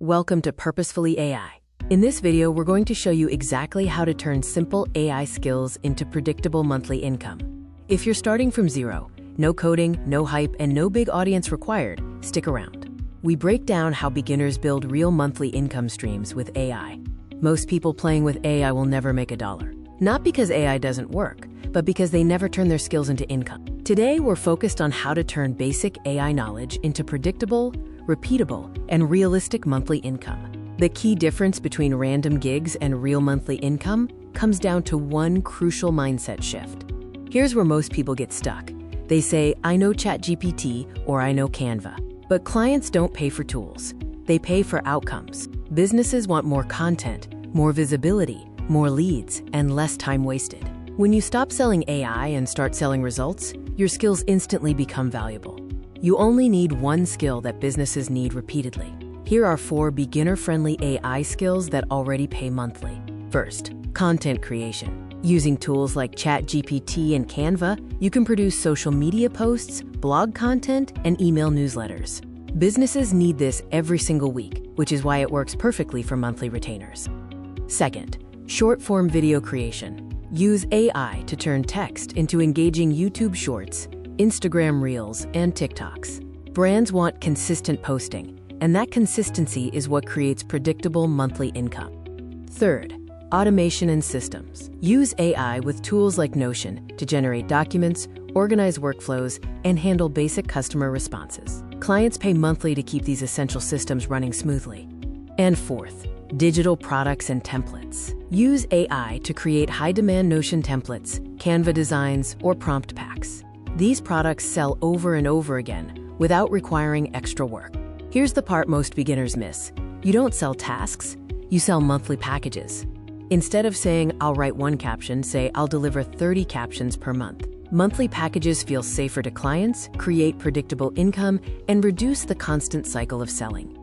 Welcome to Purposefully AI. In this video, we're going to show you exactly how to turn simple AI skills into predictable monthly income. If you're starting from zero, no coding, no hype, and no big audience required, stick around. We break down how beginners build real monthly income streams with AI. Most people playing with AI will never make a dollar. Not because AI doesn't work, but because they never turn their skills into income. Today, we're focused on how to turn basic AI knowledge into predictable, repeatable, and realistic monthly income. The key difference between random gigs and real monthly income comes down to one crucial mindset shift. Here's where most people get stuck. They say, I know ChatGPT or I know Canva. But clients don't pay for tools. They pay for outcomes. Businesses want more content, more visibility, more leads, and less time wasted. When you stop selling AI and start selling results, your skills instantly become valuable. You only need one skill that businesses need repeatedly. Here are 4 beginner-friendly AI skills that already pay monthly. First, content creation. Using tools like ChatGPT and Canva, you can produce social media posts, blog content, and email newsletters. Businesses need this every single week, which is why it works perfectly for monthly retainers. Second, short-form video creation. Use AI to turn text into engaging YouTube Shorts, Instagram Reels, and TikToks. Brands want consistent posting, and that consistency is what creates predictable monthly income. Third, automation and systems. Use AI with tools like Notion to generate documents, organize workflows, and handle basic customer responses. Clients pay monthly to keep these essential systems running smoothly. And fourth, digital products and templates. Use AI to create high-demand Notion templates, Canva designs, or prompt packs. These products sell over and over again without requiring extra work. Here's the part most beginners miss. You don't sell tasks, you sell monthly packages. Instead of saying, I'll write one caption, say, I'll deliver 30 captions per month. Monthly packages feel safer to clients, create predictable income, and reduce the constant cycle of selling.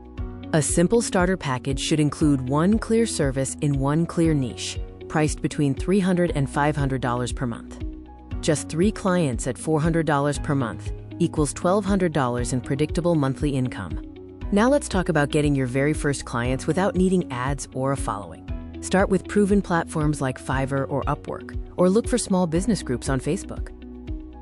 A simple starter package should include one clear service in one clear niche, priced between $300 and $500 per month. Just 3 clients at $400 per month equals $1,200 in predictable monthly income. Now let's talk about getting your very first clients without needing ads or a following. Start with proven platforms like Fiverr or Upwork, or look for small business groups on Facebook.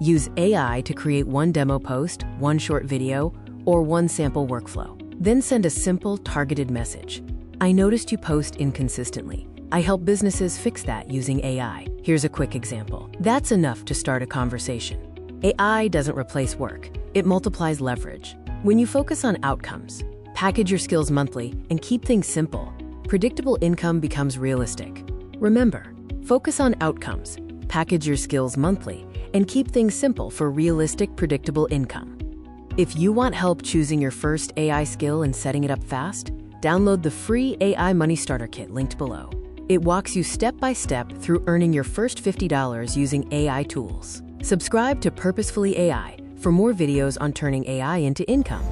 Use AI to create one demo post, one short video, or one sample workflow. Then send a simple, targeted message. I noticed you post inconsistently. I help businesses fix that using AI. Here's a quick example. That's enough to start a conversation. AI doesn't replace work. It multiplies leverage. When you focus on outcomes, package your skills monthly, and keep things simple, predictable income becomes realistic. Remember, focus on outcomes, package your skills monthly, and keep things simple for realistic, predictable income. If you want help choosing your first AI skill and setting it up fast, download the free AI Money Starter Kit linked below. It walks you step by step through earning your first $50 using AI tools. Subscribe to Purposefully AI for more videos on turning AI into income.